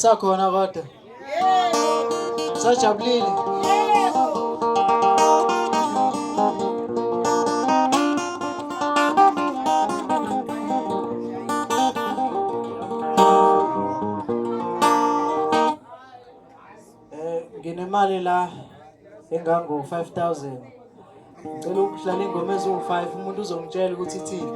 nisakhona kodwa sajabulile nginemali la engango 5000 ngicela ukudlala ingoma eziwu5 umuntu uzongitshela ukuthi ithini